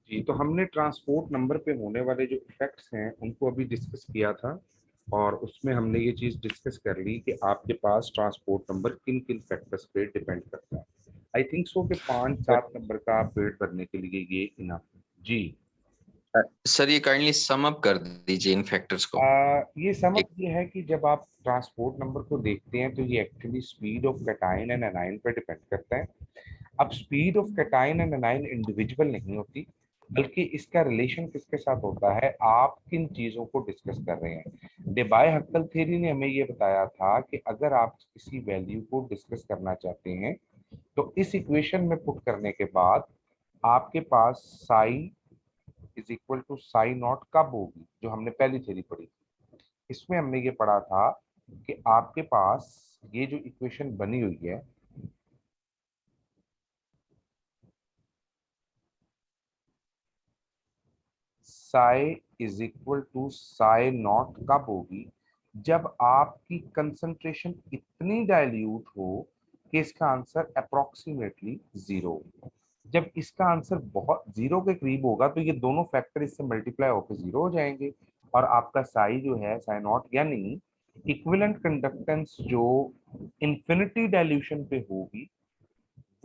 जी, तो हमने transport number पे होने वाले जो इफेक्ट्स हैं उनको अभी डिस्कस किया था। और उसमें हमने ये चीज डिस्कस कर ली कि आपके पास ट्रांसपोर्ट नंबर किन किन फैक्टर्स पे डिपेंड करता है। आई थिंक सो कि पाँच बट सात नंबर का पेड़ भरने के लिए ये इनफ। जी। सर ये काइंडली सम अप कर दीजिए इन फैक्टर्स को। ये समझ एक ये है कि जब आप ट्रांसपोर्ट नंबर को देखते हैं तो ये actually speed of cation and anion पे डिपेंड करता है। अब speed of cation and anion individual नहीं होती, बल्कि इसका रिलेशन किसके साथ होता है, आप किन चीजों को डिस्कस कर रहे हैं। डेबाय हक्कल थ्योरी ने हमें ये बताया था कि अगर आप किसी वैल्यू को डिस्कस करना चाहते हैं तो इस इक्वेशन में पुट करने के बाद आपके पास psi is equal to psi not कब होगी, जो हमने पहली थ्योरी पढ़ी थी। इसमें हमने ये पढ़ा था कि आपके पास ये जो इक्वेशन बनी हुई है, psi is equal to psi not कब होगी, जब आपकी कंसंट्रेशन इतनी डाइल्यूट हो कि इसका आंसर अप्रोक्सीमेटली जीरो हो। जब इसका आंसर बहुत जीरो के करीब होगा तो ये दोनों फैक्टर इससे मल्टीप्लाई होकर जीरो हो जाएंगे और आपका साई जो है साई नॉट यानी इक्विवेलेंट कंडक्टेंस जो इंफिनिटी डाइल्यूशन पे होगी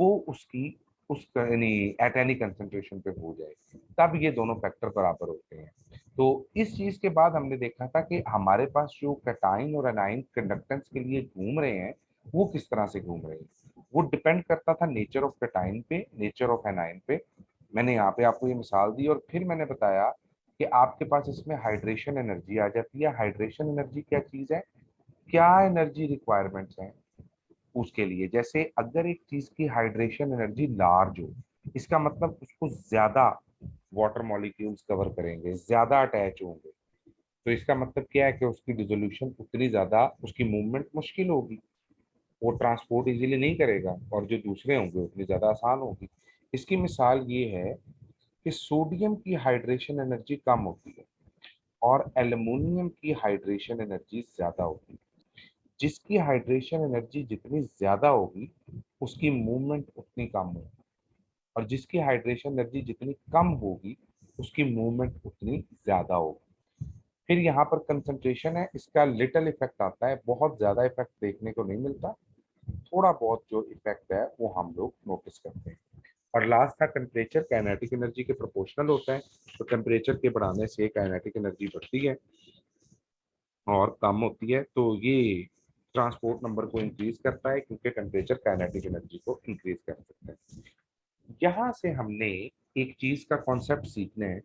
वो उसकी उस यानी एट एनी कंसंट्रेशन पे हो जाए, तब ये दोनों फैक्टर बराबर होते हैं। तो इस चीज के बाद हमने देखा था कि हमारे पास जो कैटाइन और एनाइन कंडक्टेंस के लिए घूम रहे हैं वो किस तरह से घूम रहे हैं, वो डिपेंड करता था नेचर ऑफ कैटाइन पे, नेचर ऑफ एनाइन पे। मैंने यहाँ पे आपको ये मिसाल दी और फिर मैंने बताया कि आपके पास इसमें हाइड्रेशन एनर्जी आ जाती है। हाइड्रेशन एनर्जी क्या चीज है, क्या एनर्जी रिक्वायरमेंट्स हैं उसके लिए। जैसे अगर एक चीज की हाइड्रेशन एनर्जी लार्ज हो, इसका मतलब उसको ज्यादा वाटर मॉलिक्यूल्स कवर करेंगे, ज्यादा अटैच होंगे, तो इसका मतलब क्या है कि उसकी डिसोल्यूशन उतनी ज्यादा, उसकी मूवमेंट मुश्किल होगी, वो ट्रांसपोर्ट इजीली नहीं करेगा, और जो दूसरे होंगे उतनी ज्यादा आसान होगी। इसकी मिसाल ये है कि सोडियम की हाइड्रेशन एनर्जी कम होती है और एल्युमिनियम की हाइड्रेशन एनर्जी ज्यादा होती है। जिसकी हाइड्रेशन एनर्जी जितनी ज्यादा होगी उसकी मूवमेंट उतनी कम होगी, और जिसकी हाइड्रेशन एनर्जी जितनी कम होगी उसकी मूवमेंट उतनी ज्यादा होगी। फिर यहाँ पर कंसंट्रेशन है, इसका लिटिल इफेक्ट आता है, बहुत ज्यादा इफेक्ट देखने को नहीं मिलता, थोड़ा बहुत जो इफेक्ट है वो हम लोग नोटिस करते हैं। और लास्ट था टेम्परेचर, काइनेटिक एनर्जी के प्रोपोर्शनल होता है, तो टेम्परेचर के बढ़ाने से काइनेटिक एनर्जी बढ़ती है और कम होती है, तो ये ट्रांसपोर्ट नंबर को इंक्रीज करता है क्योंकि टेम्परेचर काइनेटिक एनर्जी को इंक्रीज कर सकता है। यहाँ से हमने एक चीज का कॉन्सेप्ट सीखना है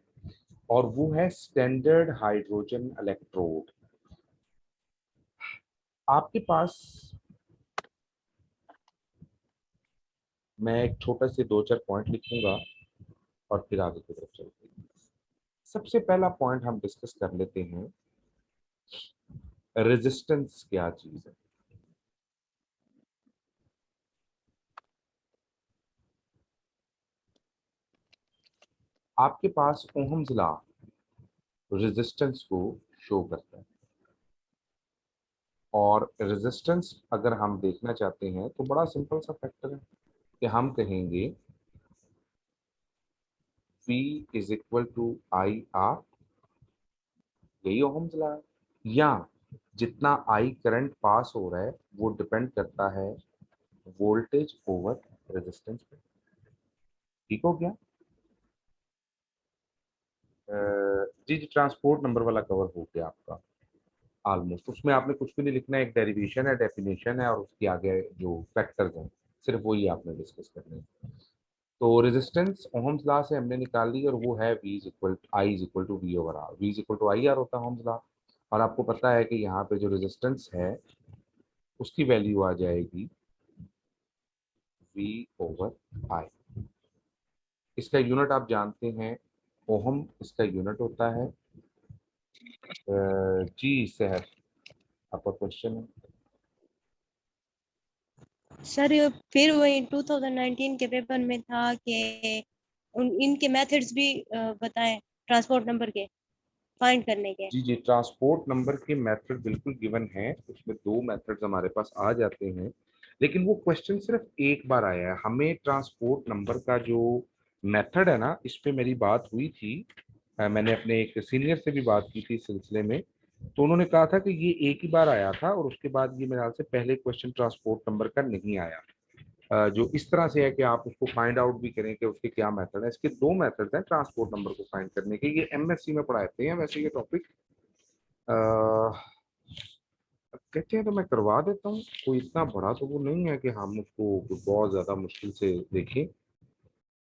और वो है स्टैंडर्ड हाइड्रोजन इलेक्ट्रोड। आपके पास मैं एक छोटा से दो चार पॉइंट लिखूंगा और फिर आगे की तरफ चलते हैं। सबसे पहला पॉइंट हम डिस्कस कर लेते हैं, रेजिस्टेंस क्या चीज है। आपके पास ओहम्स लॉ रेजिस्टेंस को शो करता है, और रेजिस्टेंस अगर हम देखना चाहते हैं तो बड़ा सिंपल सा फैक्टर है कि हम कहेंगे V is equal to I R, यही ओहम्स लॉ है। या जितना आई करंट पास हो रहा है वो डिपेंड करता है वोल्टेज ओवर रेजिस्टेंस पे। ठीक हो गया। जी जी, ट्रांसपोर्ट नंबर वाला कवर हो गया आपका ऑलमोस्ट। उसमें आपने कुछ भी नहीं लिखना है, एक डेरिवेशन है, डेफिनेशन है और उसके आगे जो फैक्टर्स हैं सिर्फ वही आपने डिस्कस करने हैं। तो रेजिस्टेंस ओहम्स लॉ से हमने निकाल ली और वो है V is equal I is equal to V over R, V is equal to I R होता है ओहम्स लॉ। और आपको पता है कि यहाँ पे जो रेजिस्टेंस है उसकी वैल्यू आ जाएगी V ओवर आई। इसका यूनिट आप जानते हैं, ओहम इसका यूनिट होता है। जी सहर, आपका क्वेश्चन है। सर ये फिर वही 2019 के पेपर में था कि इनके मेथड्स भी बताएं ट्रांसपोर्ट नंबर के फाइंड करने के। जी जी, ट्रांसपोर्ट नंबर के मेथड बिल्कुल गिवन है, उसमें दो मेथड्स हमारे पास आ जाते हैं, लेकिन वो क्वेश्चन सिर्फ एक बार आया है। हमें ट्रांसपोर्ट नंबर का जो मेथड है ना, इस पे मेरी बात हुई थी। मैंने अपने एक सीनियर से भी बात की थी इस सिलसिले में, तो उन्होंने कहा था कि ये एक ही बार आया था और उसके बाद ये मेरे ख्याल से पहले क्वेश्चन ट्रांसपोर्ट नंबर का नहीं आया। जो इस तरह से है कि आप उसको फाइंड आउट भी करें कि उसके क्या मेथड है। इसके दो मेथड हैं ट्रांसपोर्ट नंबर को फाइंड करने के। ये एमएससी में पढ़ाते हैं वैसे ये टॉपिक। कहते हैं तो मैं करवा देता हूँ, कोई इतना बड़ा तो वो नहीं है कि हम उसको बहुत ज्यादा मुश्किल से देखें।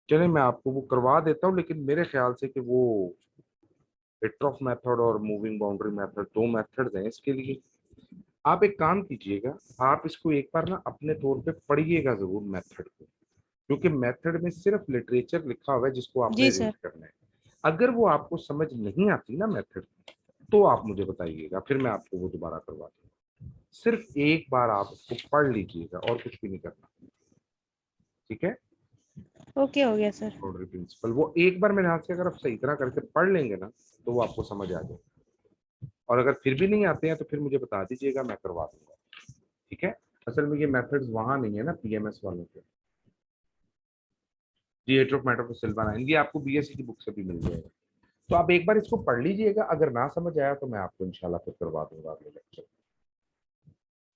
चले मैं आपको वो करवा देता हूँ, लेकिन मेरे ख्याल से कि वो पेट्रॉफ मेथड और मूविंग बाउंड्री मेथड, दो मेथड्स हैं इसके लिए। आप एक काम कीजिएगा, आप इसको एक बार ना अपने तौर पे पढ़िएगा जरूर मेथड को, क्योंकि मेथड में सिर्फ लिटरेचर लिखा हुआ है जिसको आपने जी रीड सर। करना है। अगर वो आपको समझ नहीं आती ना मेथड, तो आप मुझे बताइएगा, फिर मैं आपको वो दोबारा करवा दूंगा। सिर्फ एक बार आप उसको पढ़ लीजिएगा और कुछ भी नहीं करना, ठीक है। ओके हो गया सर। बाउंड्री प्रिंसिपल वो एक बार मेरे हाथ से अगर आप सही तरह करके पढ़ लेंगे ना, तो वो आपको समझ आ जाएगा। और अगर फिर भी नहीं आते हैं तो फिर मुझे बता दीजिएगा, मैं करवा दूंगा, ठीक है। असल में ये मेथड्स वहां नहीं है ना पीएमएस वालों के। Theatre of matter Silva nine ये आपको बीएससी की बुक से भी मिल जाएगा। तो आप एक बार इसको पढ़ लीजिएगा, अगर ना समझ आया तो मैं आपको इंशाल्लाह फिर करवा दूंगा अगले लेक्चर।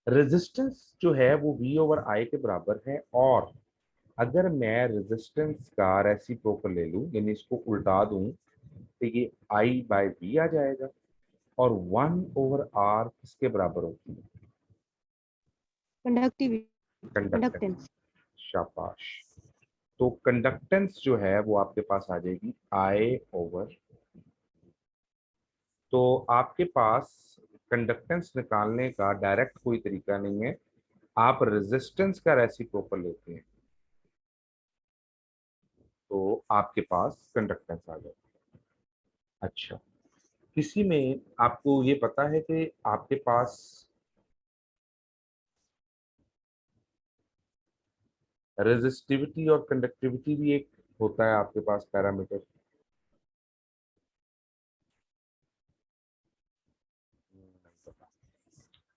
रेजिस्टेंस जो है वो V ओवर I के बराबर है, और अगर मैं रेजिस्टेंस का रेसिप्रोकल ले लूं, यानी इसको उल्टा दूं, तो ये I/V आ जाएगा। और 1/R किसके बराबर होती है? Conductivity, conductance. कंडक्टेंस। शाबाश। तो कंडक्टेंस जो है वो आपके पास आ जाएगी I/। तो आपके पास कंडक्टेंस निकालने का डायरेक्ट कोई तरीका नहीं है, आप रेजिस्टेंस का रेसिप्रोकल लेते हैं तो आपके पास कंडक्टेंस आ जाएगा। अच्छा, किसी में आपको ये पता है कि आपके पास रेजिस्टिविटी और कंडक्टिविटी भी एक होता है आपके पास पैरामीटर?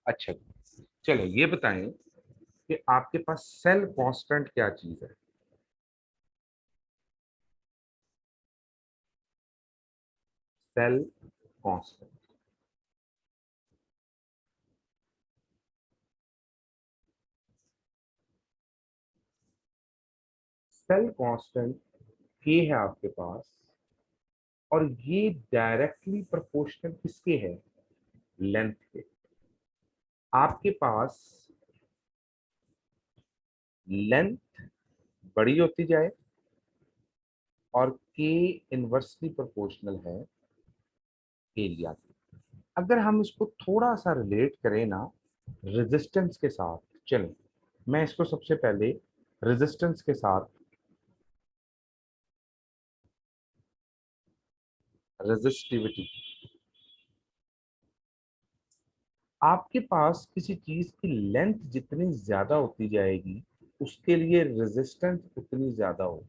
अच्छा, चलो ये बताएं कि आपके पास सेल कांस्टेंट क्या चीज है? Cell constant. सेल कांस्टेंट के है आपके पास, और ये डायरेक्टली प्रोपोर्शनल किसके है? लेंथ के। आपके पास लेंथ बड़ी होती जाए और के इनवर्सली प्रोपोर्शनल है एरिया की। अगर हम इसको थोड़ा सा रिलेट करें ना रेजिस्टेंस के साथ, चलें मैं इसको सबसे पहले रेजिस्टेंस के साथ, रेजिस्टिविटी। आपके पास किसी चीज की लेंथ जितनी ज्यादा होती जाएगी उसके लिए रेजिस्टेंस उतनी ज्यादा होगी,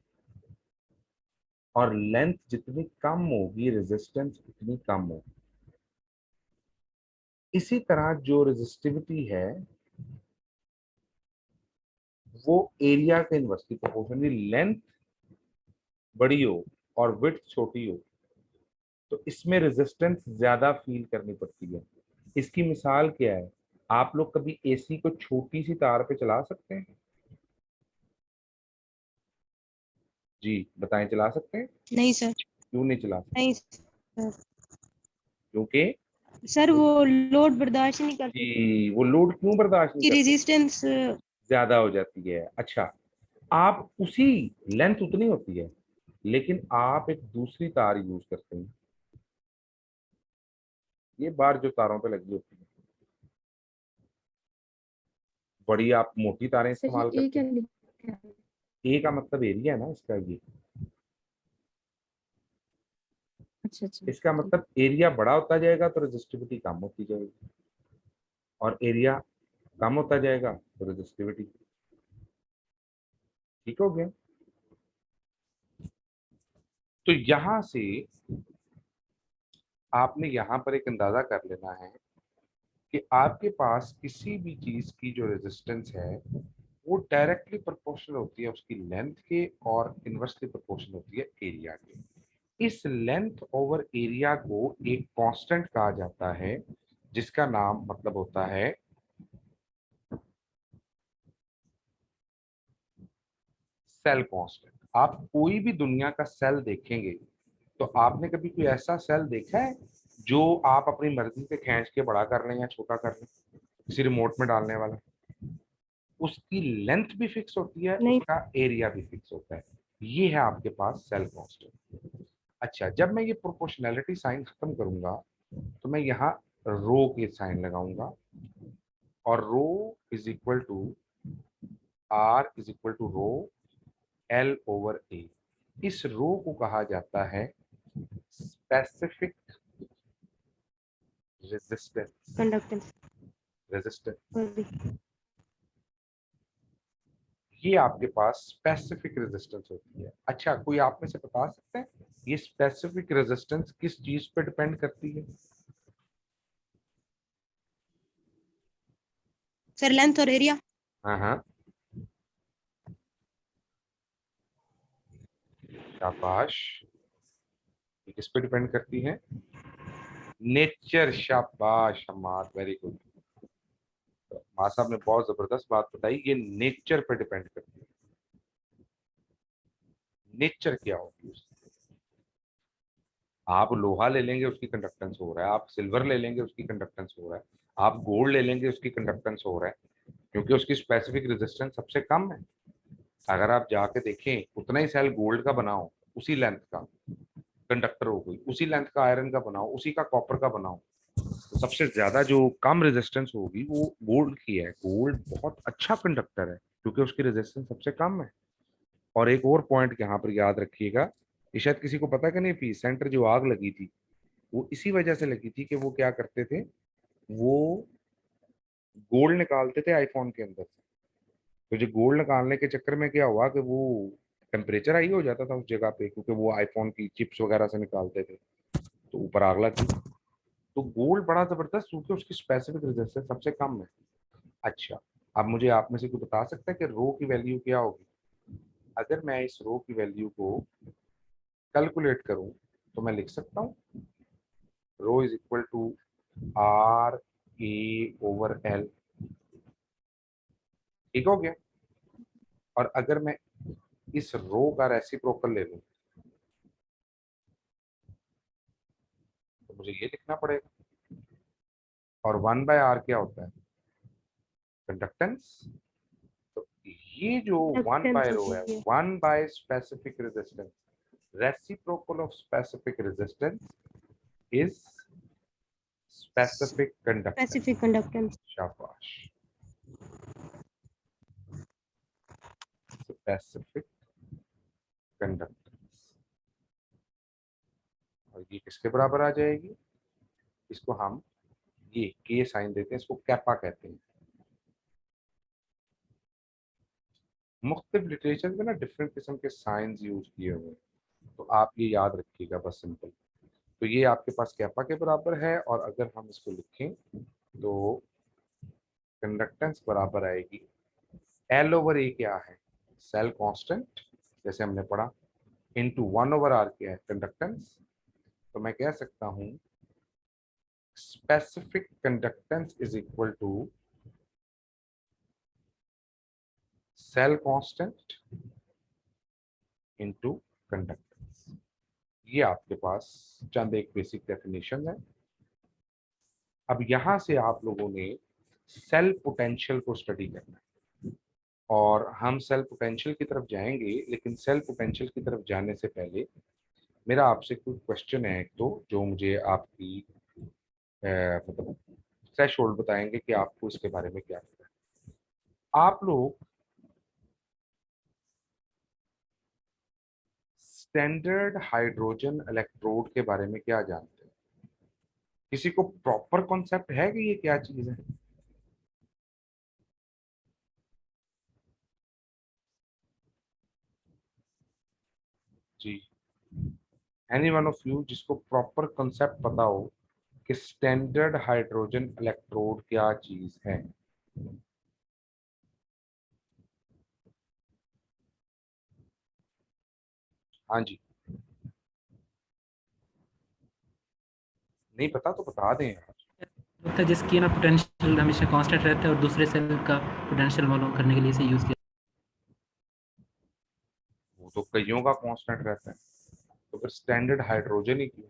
और लेंथ जितनी कम होगी रेजिस्टेंस उतनी कम होगी। इसी तरह जो रेजिस्टिविटी है वो एरिया के इनवर्सली प्रोपोर्शनली, लेंथ बड़ी हो और विड्थ छोटी हो तो इसमें रेजिस्टेंस ज्यादा फील करनी पड़ती है। इसकी मिसाल क्या है? आप लोग कभी एसी को छोटी सी तार पे चला सकते हैं? जी बताएं, चला सकते हैं? नहीं सर। क्यों नहीं चला सकते? नहीं सर। क्योंकि सर वो लोड बर्दाश्त नहीं करते जी वो लोड क्यों बर्दाश्त नहीं कि करते? रेजिस्टेंस। ज्यादा हो जाती है। अच्छा, आप उसी लेंथ उतनी होती है लेकिन आप एक दूसरी तार यूज करते हैं, ये बार जो तारों पे लगी होती है, बड़ी आप मोटी तारें सर ये इस्तेमाल ए करते क्या हैं। लिखा है? ए का मतलब एरिया है ना इसका, ये अच्छा अच्छा इसका ठीक। मतलब एरिया बड़ा होता जाएगा तो रेजिस्टिविटी कम होती जाएगी, और एरिया कम होता जाएगा तो रेजिस्टिविटी। ठीक हो गया? तो यहां से आपने यहां पर एक अंदाजा कर लेना है कि आपके पास किसी भी चीज की जो रेजिस्टेंस है वो डायरेक्टली प्रोपोर्शनल होती है उसकी लेंथ के और इनवर्सली प्रोपोर्शनल होती है एरिया के। इस लेंथ ओवर एरिया को एक कांस्टेंट कहा जाता है जिसका नाम मतलब होता है सेल कांस्टेंट। आप कोई भी दुनिया का सेल देखेंगे तो आपने कभी कोई ऐसा सेल देखा है जो आप अपनी मर्जी से खींच के बड़ा कर लें या छोटा कर लें, किसी रिमोट में डालने वाला? उसकी लेंथ भी फिक्स होती है, नहीं। उसका एरिया भी फिक्स होता है। ये है आपके पास सेल कांस्टेंट। अच्छा, जब मैं ये प्रोपोर्शनैलिटी साइन खत्म करूंगा तो मैं यहाँ रो के साइन लगाऊंगा और rho is equal to R is equal to rho L over A. इस रो को कहा जाता है स्पेसिफिक रेजिस्टेंस। कंडक्टेंस। रेजिस्टेंस ये आपके पास स्पेसिफिक रेजिस्टेंस होती है। अच्छा, कोई आप में से बता सकते हैं ये स्पेसिफिक रेजिस्टेंस किस चीज पे डिपेंड करती है? सर लेंथ और एरिया। हाँ हाँ, शाबाश। ये किस पे डिपेंड करती है? नेचर। शाबाश हमाद, वेरी गुड। माँ साहब ने बहुत जबरदस्त बात बताई, ये नेचर पे डिपेंड करती है। नेचर क्या होगी उसकी? आप लोहा ले लेंगे उसकी कंडक्टेंस हो रहा है, आप सिल्वर ले लेंगे उसकी कंडक्टेंस हो रहा है, आप गोल्ड ले लेंगे उसकी कंडक्टेंस हो रहा है, क्योंकि उसकी स्पेसिफिक रेजिस्टेंस सबसे कम है। अगर आप जाके देखें उतना ही सेल गोल्ड का बनाओ, उसी लेंथ का कंडक्टर हो गई, उसी लेंथ का आयरन का बनाओ, उसी का कॉपर का बनाओ, तो सबसे ज्यादा जो कम रेजिस्टेंस होगी वो गोल्ड की है। गोल्ड बहुत अच्छा कंडक्टर है क्योंकि उसकी रेजिस्टेंस सबसे कम है। और एक और पॉइंट यहाँ पर याद रखिएगा, ये शायद किसी को पता कि नहीं, पीस सेंटर जो आग लगी थी वो इसी वजह से लगी थी कि वो क्या करते थे, वो गोल्ड निकालते थे आईफोन के अंदर से। तो जो गोल्ड निकालने के चक्कर में क्या हुआ कि वो टेम्परेचर हाई हो जाता था उस जगह पे, क्योंकि वो आईफोन की चिप्स वगैरह से निकालते थे, तो ऊपर आग लगी। तो गोल्ड बड़ा जबरदस्त क्योंकि उसकी स्पेसिफिक रेजिस्टेंस सबसे कम है। अच्छा, अब मुझे आप में से कोई बता सकता है कि रो की वैल्यू क्या होगी? अगर मैं इस रो की वैल्यू को कैलकुलेट करूं तो मैं लिख सकता हूं rho is equal to R A over L. ठीक हो गया? और अगर मैं इस रो का रेसिप्रोकल ले लूं तो मुझे ये लिखना पड़ेगा। और 1/r क्या होता है? कंडक्टेंस। तो ये जो 1 बाय रो है, 1 by specific resistance, reciprocal of specific resistance is specific conductance. Specific conductance. शाबाश। Specific conductance. और ये किसके बराबर आ जाएगी? इसको हम ये के साइन देते हैं, इसको कैपा कहते हैं। मुख्तलिफ लिटरेचर में ना डिफरेंट किस्म के साइंस यूज किए हुए हैं, तो आप ये याद रखिएगा बस, सिंपल। तो ये आपके पास कैपा के बराबर है, और अगर हम इसको लिखें तो कंडक्टेंस बराबर आएगी एल ओवर ए क्या है? सेल कांस्टेंट, जैसे हमने पढ़ा, इनटू 1 ओवर आर क्या है? कंडक्टेंस। तो मैं कह सकता हूं specific conductance is equal to cell constant into conductance. ये आपके पास चंद एक बेसिक डेफिनेशन है। अब यहां से आप लोगों ने सेल पोटेंशियल को स्टडी करना है, और हम सेल पोटेंशियल की तरफ जाएंगे, लेकिन सेल पोटेंशियल की तरफ जाने से पहले मेरा आपसे कोई क्वेश्चन है एक, तो जो मुझे आपकी मतलब थ्रेशोल्ड बताएंगे कि आपको इसके बारे में क्या पता है। आप लोग स्टैंडर्ड हाइड्रोजन इलेक्ट्रोड के बारे में क्या जानते हैं? किसी को प्रॉपर कॉन्सेप्ट है कि ये क्या चीज है? जी, एनी वन ऑफ यू जिसको प्रॉपर कॉन्सेप्ट पता हो कि स्टैंडर्ड हाइड्रोजन इलेक्ट्रोड क्या चीज है? हाँ जी, नहीं पता तो बता दें यार। होता है जिसकी ना पोटेंशियल हमेशा कांस्टेंट रहता है और दूसरे सेल का पोटेंशियल मालूम करने के लिए इसे यूज किया। वो तो कईयों का कांस्टेंट रहता है, तो फिर स्टैंडर्ड हाइड्रोजन ही क्यों?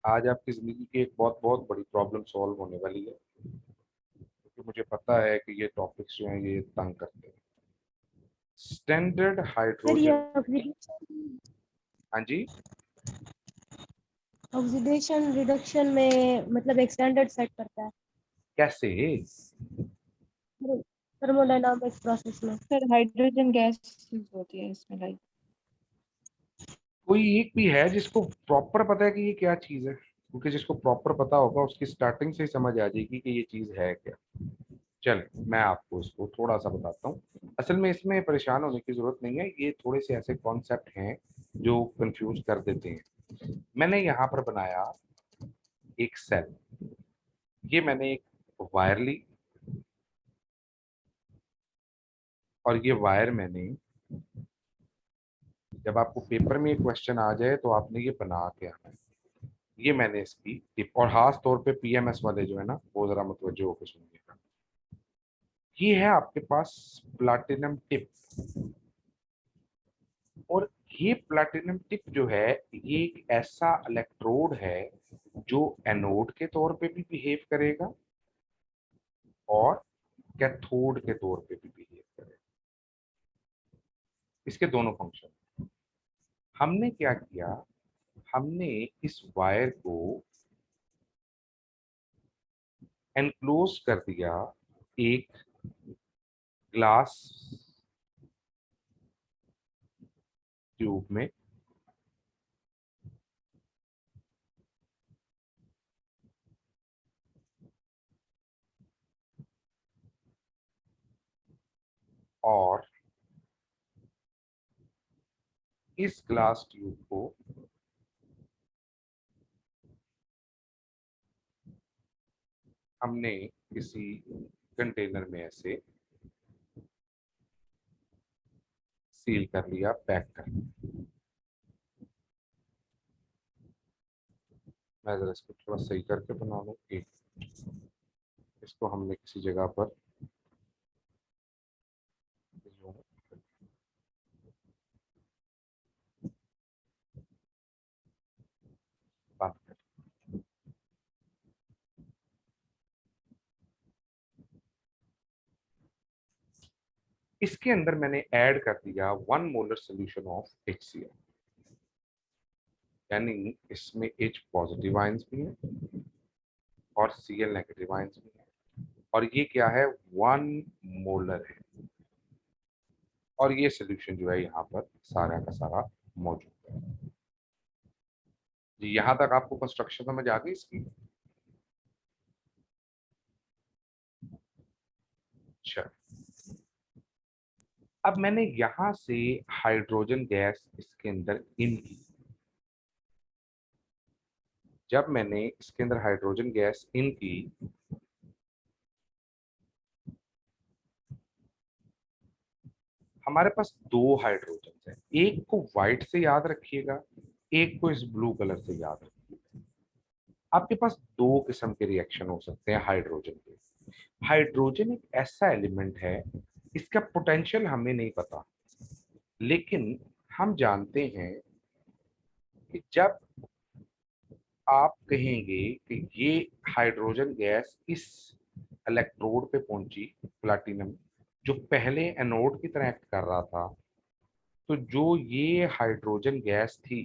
आज आपकी जिंदगी की एक बहुत बहुत बड़ी प्रॉब्लम सॉल्व होने वाली है, क्योंकि मुझे पता है कि ये टॉपिक्स जो हैं ये तंग करते हैं। स्टैंडर्ड सर ये हाइड्रोजन, हाँ जी, ऑक्सीडेशन रिडक्शन में मतलब एक स्टैंडर्ड सेट करता है कैसे? थर्मोडायनामिक प्रोसेस में। सर हाइड्रोजन गैस यूज होती है इसमें, लाइक कोई एक भी है जिसको प्रॉपर पता है कि ये क्या चीज है? क्योंकि जिसको प्रॉपर पता होगा उसकी स्टार्टिंग से ही समझ आ जाएगी कि ये चीज है क्या। चल मैं आपको इसको थोड़ा सा बताता हूँ। असल में इसमें परेशान होने की जरूरत नहीं है, ये थोड़े से ऐसे कॉन्सेप्ट हैं जो कंफ्यूज कर देते हैं। मैंने यहाँ पर बनाया एक सेल, ये मैंने एक वायर ली, और ये वायर मैंने, जब आपको पेपर में क्वेश्चन आ जाए तो आपने ये बना के आना है। ये मैंने इसकी टिप, और खास तौर पे पीएमएस वाले जो है ना वो जरा मुतवज्जो होकर सुनिएगा। ये है आपके पास प्लैटिनम टिप, और ये प्लैटिनम टिप जो है ये एक ऐसा इलेक्ट्रोड है जो एनोड के तौर पे भी बिहेव करेगा और कैथोड के तौर पे भी बिहेव करेगा। इसके दोनों फंक्शन। हमने क्या किया, हमने इस वायर को एनक्लोज कर दिया एक ग्लास ट्यूब में, और इस ग्लास ट्यूब को हमने किसी कंटेनर में ऐसे सील कर लिया, पैक कर लिया। मैं जरा इसको थोड़ा सही करके बना लूं। एक, इसको हमने किसी जगह पर बंद कर, इसके अंदर मैंने ऐड कर दिया 1 मोलर सोल्यूशन ऑफ HCl, यानी इसमें H पॉजिटिव आयंस भी है और Cl नेगेटिव आयंस भी है, और ये क्या है, 1 मोलर है। और ये सोल्यूशन जो है यहाँ पर सारा का सारा मौजूद है। जी यहाँ तक आपको कंस्ट्रक्शन समझ आ गई इसकी? अच्छा, अब मैंने यहां से हाइड्रोजन गैस इसके अंदर इन की। जब मैंने इसके अंदर हाइड्रोजन गैस इन की, हमारे पास दो हाइड्रोजन है, एक को व्हाइट से याद रखिएगा, एक को इस ब्लू कलर से याद रखिएगा। आपके पास दो किस्म के रिएक्शन हो सकते हैं हाइड्रोजन के। हाइड्रोजन एक ऐसा एलिमेंट है, इसका पोटेंशियल हमें नहीं पता, लेकिन हम जानते हैं कि जब आप कहेंगे कि ये हाइड्रोजन गैस इस इलेक्ट्रोड पे पहुंची, प्लैटिनम जो पहले एनोड की तरह एक्ट कर रहा था, तो जो ये हाइड्रोजन गैस थी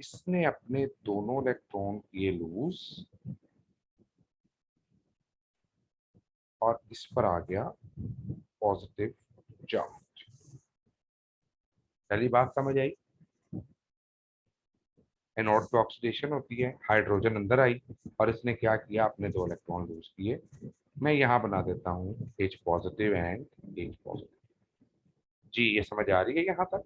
इसने अपने दोनों इलेक्ट्रॉन किए लूज, और इस पर आ गया पॉजिटिव चार्ज। पहली बात समझ आई? एनोड पे ऑक्सीडेशन होती है, हाइड्रोजन अंदर आई और इसने क्या किया, अपने दो इलेक्ट्रॉन लूज किए। मैं यहाँ बना देता हूँ H positive and H positive. जी ये समझ आ रही है यहाँ तक?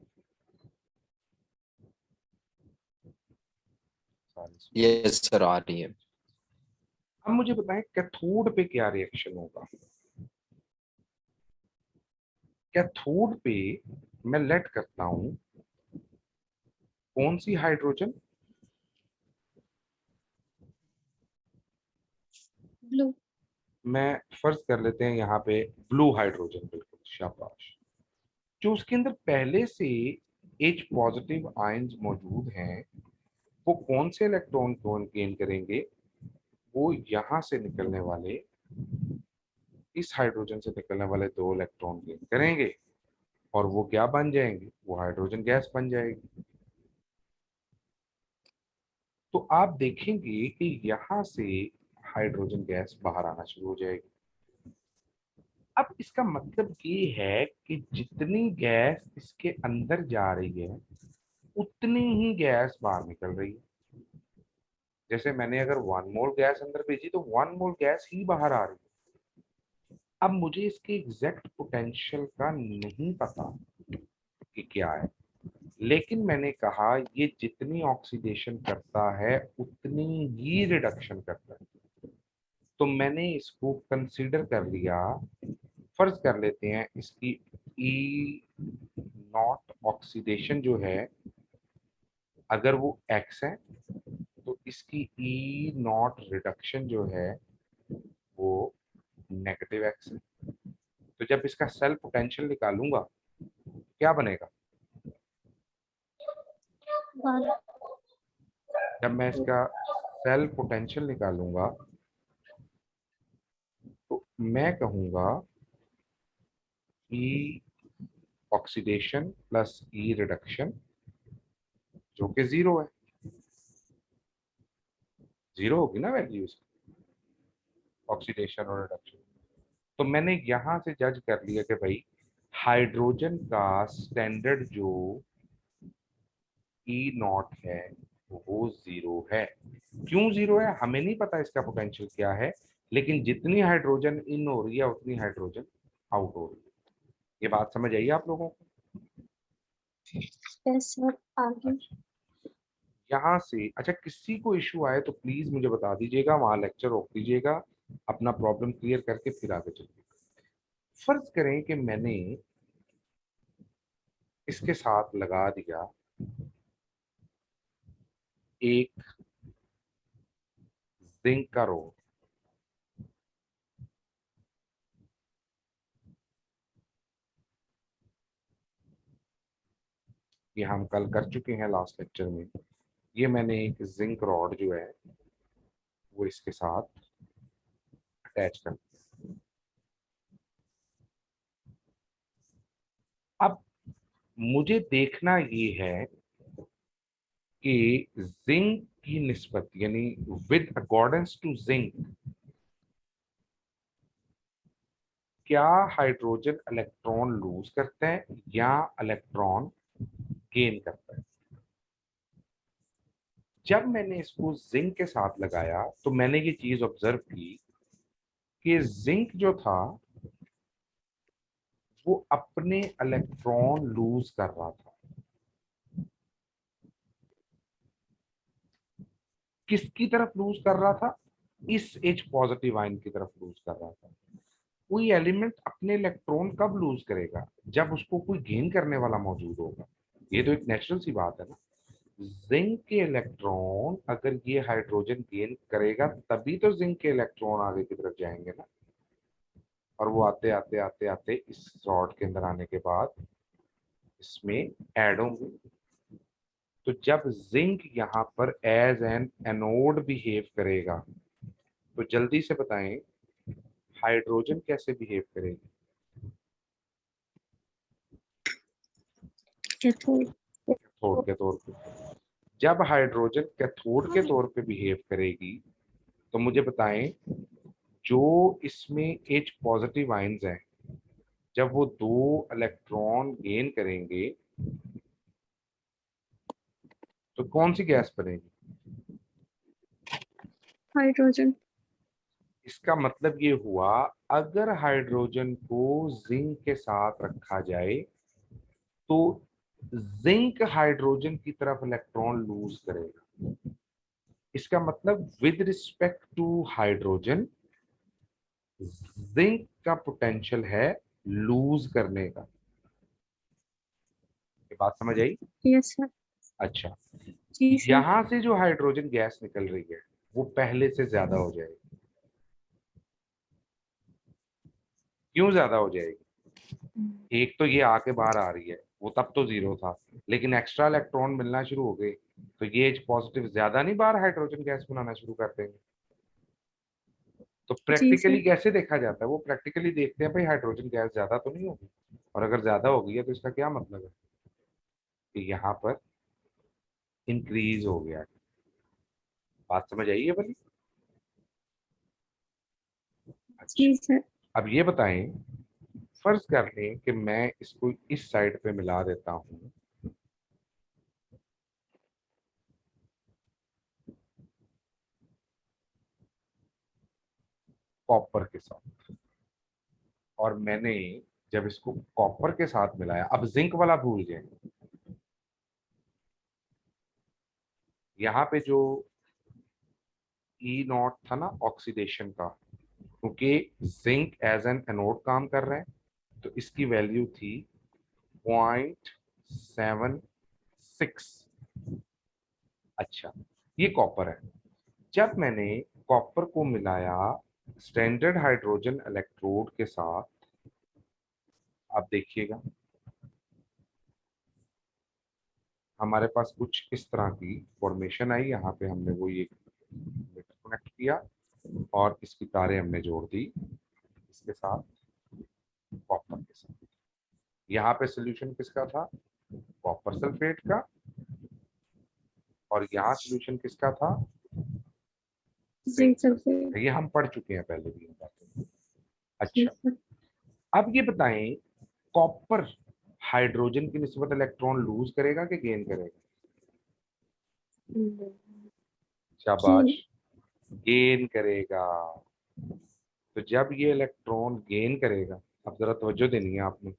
यस सर, आ रही है। अब मुझे बताएं कैथोड पे क्या रिएक्शन होगा। कैथोड पे मैं लेट करता हूं कौन सी हाइड्रोजन, ब्लू। मैं फर्ज कर लेते हैं यहाँ पे ब्लू हाइड्रोजन, बिल्कुल शाबाश। जो उसके अंदर पहले से H पॉजिटिव आयंस मौजूद हैं वो कौन से इलेक्ट्रॉन को गेन करेंगे, वो यहाँ से निकलने वाले, इस हाइड्रोजन से निकलने वाले 2 इलेक्ट्रॉन गेन करेंगे और वो क्या बन जाएंगे, वो हाइड्रोजन गैस बन जाएगी। तो आप देखेंगे कि यहाँ से हाइड्रोजन गैस बाहर आना शुरू हो जाएगी। अब इसका मतलब ये है कि जितनी गैस इसके अंदर जा रही है उतनी ही गैस बाहर निकल रही है। जैसे मैंने अगर 1 मोल गैस अंदर भेजी तो 1 मोल गैस ही बाहर आ रही है। अब मुझे इसके एग्जैक्ट पोटेंशियल का नहीं पता कि क्या है, लेकिन मैंने कहा ये जितनी ऑक्सीडेशन करता है उतनी ही रिडक्शन करता है। तो मैंने इसको कंसीडर कर लिया, फर्ज कर लेते हैं इसकी ई नॉट ऑक्सीडेशन जो है अगर वो एक्स है तो इसकी ई नॉट रिडक्शन जो है वो नेगेटिव एक्स है। तो जब इसका सेल पोटेंशियल निकालूंगा क्या बनेगा, जब मैं इसका सेल पोटेंशियल निकालूंगा तो मैं कहूंगा ई ऑक्सीडेशन प्लस ई रिडक्शन जो कि 0 है। 0 होगी ना वैल्यू इसकी, ऑक्सीडेशन और रिडक्शन। तो मैंने यहां से जज कर लिया कि भाई हाइड्रोजन का स्टैंडर्ड जो ई नॉट है वो 0 है। क्यों 0 है हमें नहीं पता, इसका पोटेंशियल क्या है, लेकिन जितनी हाइड्रोजन इन हो रही है उतनी हाइड्रोजन आउट हो रही है। ये बात समझ आई आप लोगों को? यस सर, आगे। अच्छा, यहाँ से अच्छा किसी को इशू आए तो प्लीज मुझे बता दीजिएगा, वहां लेक्चर रोक दीजिएगा, अपना प्रॉब्लम क्लियर करके फिर आगे चलिए। फर्ज करें कि मैंने इसके साथ लगा दिया एक जिंक का रोड। ये हम कल कर चुके हैं लास्ट लेक्चर में। ये मैंने एक जिंक रॉड जो है वो इसके साथ अटैच कर दिया। अब मुझे देखना ये है कि जिंक की निस्बत यानी विद अकॉर्डेंस टू जिंक क्या हाइड्रोजन इलेक्ट्रॉन लूज करते हैं या इलेक्ट्रॉन गेन करता है। जब मैंने इसको जिंक के साथ लगाया तो मैंने ये चीज ऑब्जर्व की कि जिंक जो था वो अपने इलेक्ट्रॉन लूज कर रहा था। किसकी तरफ लूज कर रहा था, इस H पॉजिटिव आयन की तरफ लूज कर रहा था। कोई एलिमेंट अपने इलेक्ट्रॉन कब लूज करेगा, जब उसको कोई गेन करने वाला मौजूद होगा। ये तो एक नेचुरल सी बात है ना। जिंक के इलेक्ट्रॉन अगर ये हाइड्रोजन गेन करेगा तभी तो जिंक के इलेक्ट्रॉन आगे की तरफ जाएंगे ना, और वो आते आते आते आते इस रॉड के अंदर आने के बाद इसमें ऐड होंगे। तो जब जिंक यहाँ पर एज एन एनोड बिहेव करेगा तो जल्दी से बताएं हाइड्रोजन कैसे बिहेव करेगी। कैथोड के तौर पे। जब हाइड्रोजन कैथोड के तौर पे बिहेव करेगी तो मुझे बताएं जो इसमें H पॉजिटिव आयंस हैं जब वो 2 इलेक्ट्रॉन गेन करेंगे तो कौन सी गैस बनेगी, हाइड्रोजन। इसका मतलब ये हुआ अगर हाइड्रोजन को जिंक के साथ रखा जाए तो जिंक हाइड्रोजन की तरफ इलेक्ट्रॉन लूज करेगा। इसका मतलब with respect to hydrogen zinc का पोटेंशियल है लूज करने का। ये बात समझ आई? Yes sir. अच्छा, जी सर। यहां से जो हाइड्रोजन गैस निकल रही है वो पहले से ज्यादा हो जाएगी। क्यों ज्यादा हो जाएगी? एक तो ये आके बाहर आ रही है, वो तब तो जीरो था, लेकिन एक्स्ट्रा इलेक्ट्रॉन मिलना शुरू हो गए तो ये पॉजिटिव ज्यादा नहीं बाहर हाइड्रोजन गैस बनाना शुरू कर देंगे। तो जी प्रैक्टिकली सर। कैसे देखा जाता है? वो प्रैक्टिकली देखते हैं भाई हाइड्रोजन गैस ज्यादा तो नहीं होगी, और अगर ज्यादा हो गई है तो इसका क्या मतलब है कि यहाँ पर इंक्रीज हो गया। बात समझ आई है बनी? अच्छा, जी सर। अब ये बताएं, फर्ज कर लें कि मैं इसको इस साइड पे मिला देता हूं कॉपर के साथ, और मैंने जब इसको कॉपर के साथ मिलाया, अब जिंक वाला भूल जाए, यहाँ पे जो ई नॉट था ना ऑक्सीडेशन का, क्योंकि जिंक एज एन एनोड काम कर रहा है तो इसकी वैल्यू थी 0.76। अच्छा, ये कॉपर है। जब मैंने कॉपर को मिलाया स्टैंडर्ड हाइड्रोजन इलेक्ट्रोड के साथ, आप देखिएगा हमारे पास कुछ इस तरह की फॉर्मेशन आई। यहाँ पे हमने वो ये कनेक्ट किया और इसकी तारें हमने जोड़ दी इसके साथ, कॉपर के साथ। यहाँ पे सोल्यूशन किसका था? कॉपर सल्फेट का। और यहाँ सोल्यूशन किसका था? Zinc sulphate. ये हम पढ़ चुके हैं पहले भी इन बातों। जी अच्छा, सर। अब ये बताएं, कॉपर हाइड्रोजन की निस्बत इलेक्ट्रॉन लूज करेगा कि गेन करेगा? शाबाश, गेन करेगा। तो जब ये इलेक्ट्रॉन गेन करेगा, अब जरा तवज्जो देनी है आपने,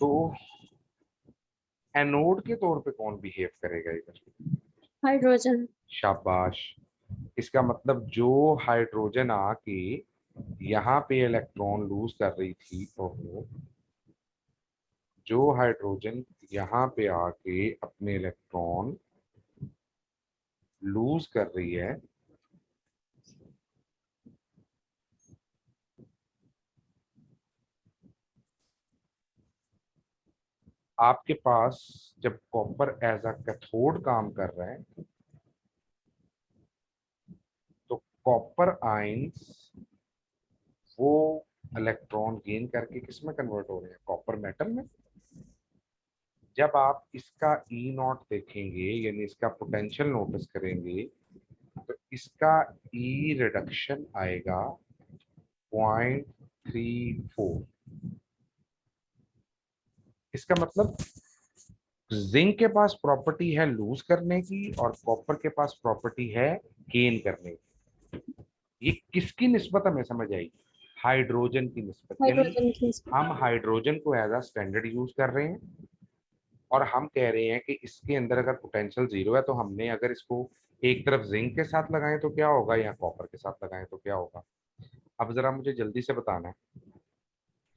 तो एनोड के तौर पे कौन बिहेव करेगा इधर? हाइड्रोजन। शाबाश, इसका मतलब जो हाइड्रोजन आके यहाँ पे इलेक्ट्रॉन लूज कर रही थी, तो जो हाइड्रोजन यहाँ पे आके अपने इलेक्ट्रॉन लूज कर रही है, आपके पास जब कॉपर एज अ कैथोड काम कर रहा है तो कॉपर आयंस वो इलेक्ट्रॉन गेन करके किस में कन्वर्ट हो रहे हैं? कॉपर मेटल में। जब आप इसका ई नॉट देखेंगे, यानी इसका पोटेंशियल नोटिस करेंगे, तो इसका ई रिडक्शन आएगा 0.34। इसका मतलब जिंक के पास प्रॉपर्टी है लूज करने की और कॉपर के पास प्रॉपर्टी है गेन करने की। ये किसकी निस्बत हमें समझ आई? हाइड्रोजन की निस्बत। यानी हाइड्रोजन की। हम हाइड्रोजन को एज अ स्टैंडर्ड यूज कर रहे हैं और हम कह रहे हैं कि इसके अंदर अगर पोटेंशियल जीरो है तो हमने अगर इसको एक तरफ जिंक के साथ लगाएं तो क्या होगा, या कॉपर के साथ लगाएं तो क्या होगा? अब जरा मुझे जल्दी से बताना है,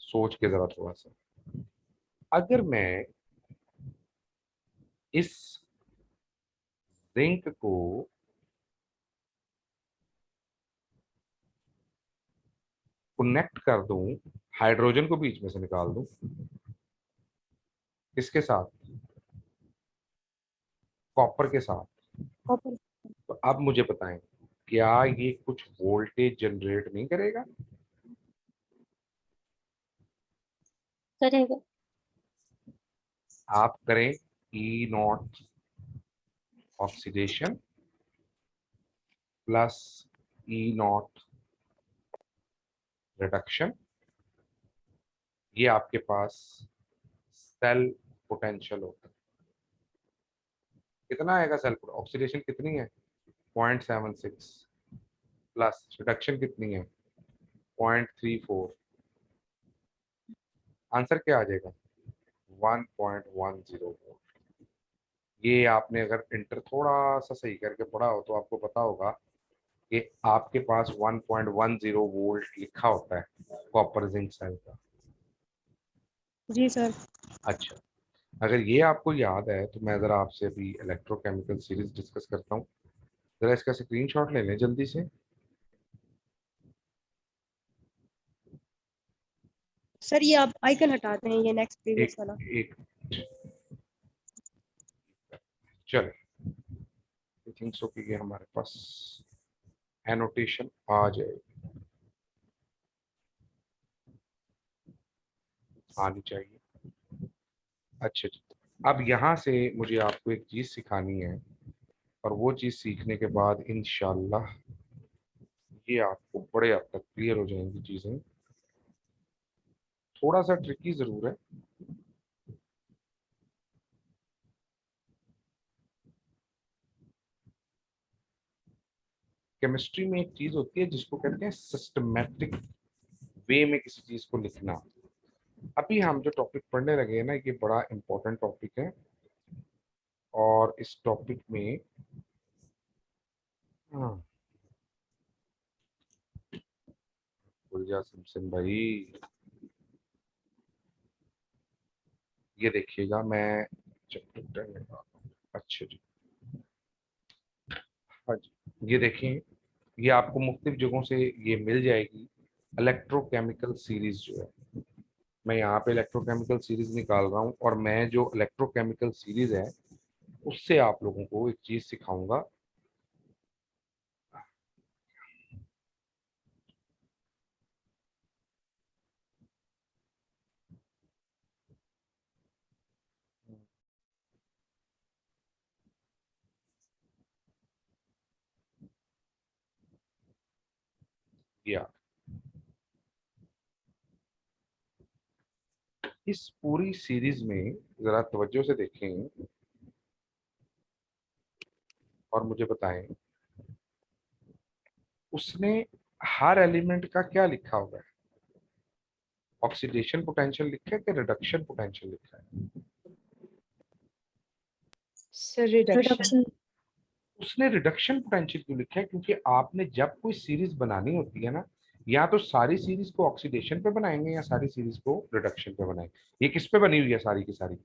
सोच के जरा थोड़ा सा। अगर मैं इस जिंक को कनेक्ट कर दूं, हाइड्रोजन को बीच में से निकाल दूं, किसके साथ? कॉपर के साथ। कॉपर। तो अब मुझे बताएं, क्या ये कुछ वोल्टेज जनरेट नहीं करेगा? करेगा। आप करें E not oxidation plus E not reduction, ये आपके पास सेल पोटेंशियल होता है। कितना आएगा सेल? ऑक्सीडेशन कितनी है? 0.76 प्लस रिडक्शन कितनी है? 0.34। आंसर क्या आ जाएगा? 1.10 वोल्ट। ये आपने अगर इंटर थोड़ा सा सही करके पढ़ा हो तो आपको पता होगा कि आपके पास 1.10 वोल्ट लिखा होता है कॉपर जिंक सेल का। जी सर। अच्छा, अगर ये आपको याद है तो मैं ज़रा आपसे अभी इलेक्ट्रोकेमिकल सीरीज डिस्कस करता हूँ। ज़रा इसका स्क्रीनशॉट ले लें जल्दी से। सर ये आप आइकन हटाते हैं, ये नेक्स्ट प्रीवियस एक वाला। एक चल, आई थिंक सो कि ये हमारे पास एनोटेशन आ जाएगी, आनी चाहिए। अच्छा जी, अब यहाँ से मुझे आपको एक चीज़ सिखानी है और वो चीज़ सीखने के बाद इंशाल्लाह ये आपको बड़े हद तक क्लियर हो जाएंगी चीज़ें। थोड़ा सा ट्रिकी ज़रूर है। केमिस्ट्री में एक चीज़ होती है जिसको कहते हैं सिस्टमेटिक वे में किसी चीज़ को लिखना। अभी हम जो टॉपिक पढ़ने लगे हैं ना, ये बड़ा इंपॉर्टेंट टॉपिक है और इस टॉपिक में हाँ, गुलजा सिमसिम भाई, ये देखिएगा मैं चैप्टर 10 में आता हूँ। अच्छा जी, हाँ जी, ये देखें, ये आपको मुख्तलिफ जगहों से ये मिल जाएगी। इलेक्ट्रोकेमिकल सीरीज जो है, मैं यहाँ पे इलेक्ट्रोकेमिकल सीरीज निकाल रहा हूँ और मैं जो इलेक्ट्रोकेमिकल सीरीज है उससे आप लोगों को एक चीज सिखाऊंगा। या इस पूरी सीरीज में जरा तवज्जो से देखें और मुझे बताएं उसने हर एलिमेंट का क्या लिखा होगा। ऑक्सीडेशन पोटेंशियल लिखा है कि रिडक्शन पोटेंशियल लिखा है? Sir reduction. रिडक्शन। उसने रिडक्शन पोटेंशियल क्यों लिखा है? क्योंकि आपने जब कोई सीरीज बनानी होती है ना, या तो सारी सीरीज को ऑक्सीडेशन पे बनाएंगे या सारी सीरीज को रिडक्शन पे बनाएंगे। ये किस पे बनी हुई है सारी की सारी?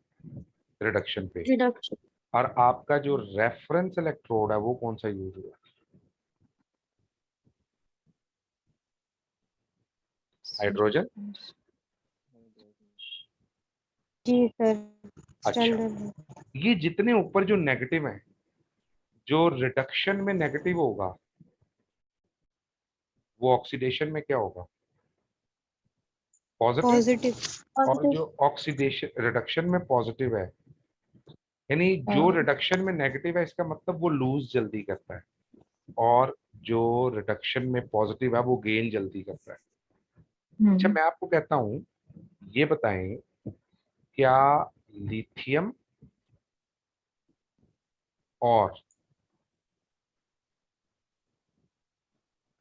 रिडक्शन पे। रिडक्शन। और आपका जो रेफरेंस इलेक्ट्रोड है वो कौन सा यूज हुआ? हाइड्रोजन। जी सर। अच्छा, स्टैंडर्ड। ये जितने ऊपर जो नेगेटिव है, जो रिडक्शन में नेगेटिव होगा वो ऑक्सीडेशन में क्या होगा? पॉजिटिव। पॉजिटिव। और पॉजिटिव। जो ऑक्सीडेशन रिडक्शन में पॉजिटिव है, यानी जो रिडक्शन में नेगेटिव है इसका मतलब वो लूज जल्दी करता है, और जो रिडक्शन में पॉजिटिव है वो गेन जल्दी करता है। अच्छा, मैं आपको कहता हूं, ये बताएं क्या लिथियम और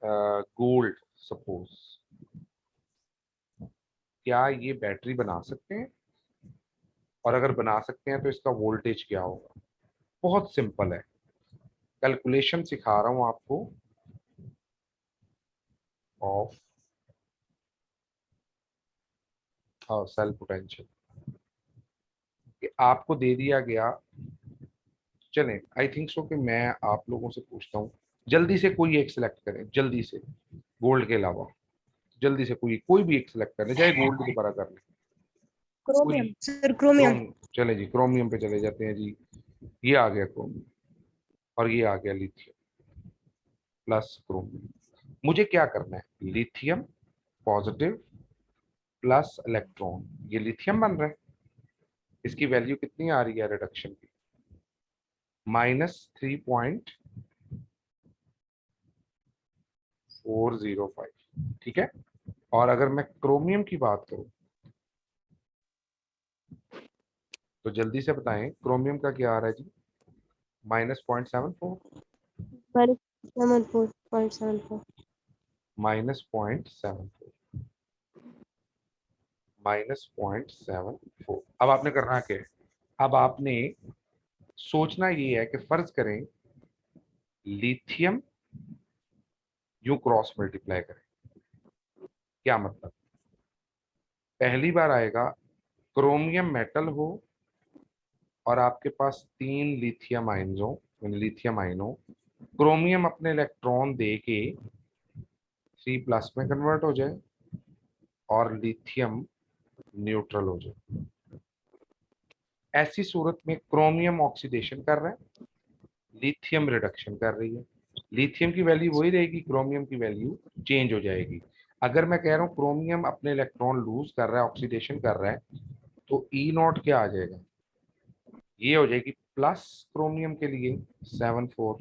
गोल्ड सपोज, क्या ये बैटरी बना सकते हैं? और अगर बना सकते हैं तो इसका वोल्टेज क्या होगा? बहुत सिंपल है, कैलकुलेशन सिखा रहा हूं आपको ऑफ सेल पोटेंशियल कि आपको दे दिया गया। चलें, आई थिंक सो कि मैं आप लोगों से पूछता हूँ, जल्दी से कोई एक सिलेक्ट करें, जल्दी से, गोल्ड के अलावा जल्दी से कोई कोई भी एक सिलेक्ट कर ले, चाहे गोल्ड दोबारा कर ले क्रोमियम कोई। Sir, chromium. चले जी, क्रोमियम पे चले जाते हैं जी। ये आ गया क्रोमियम और ये आ गया लिथियम प्लस क्रोमियम। मुझे क्या करना है? लिथियम पॉजिटिव प्लस इलेक्ट्रॉन, ये लिथियम बन रहा है। इसकी वैल्यू कितनी आ रही है रिडक्शन की? -3.405। ठीक है, और अगर मैं क्रोमियम की बात करूं तो जल्दी से बताएं क्रोमियम का क्या आ रहा है जी? -0.74, -74.74। -0.74, -0.74। अब आपने करना क्या है? अब आपने सोचना ये है कि फर्ज करें लिथियम यूं क्रॉस मल्टीप्लाई करें, क्या मतलब, पहली बार आएगा क्रोमियम मेटल हो और आपके पास 3 लिथियम आयन्स हो, लिथियम आयन हो, क्रोमियम अपने इलेक्ट्रॉन दे के 3+ में कन्वर्ट हो जाए और लिथियम न्यूट्रल हो जाए। ऐसी सूरत में क्रोमियम ऑक्सीडेशन कर रहा है, लिथियम रिडक्शन कर रही है, लिथियम की वैल्यू वही रहेगी, क्रोमियम की वैल्यू चेंज हो जाएगी। अगर मैं कह रहा हूँ क्रोमियम अपने इलेक्ट्रॉन लूज कर रहा है, ऑक्सीडेशन कर रहा है, तो E0 क्या आ जाएगा, ये हो जाएगी प्लस क्रोमियम के लिए 7 4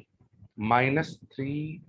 -3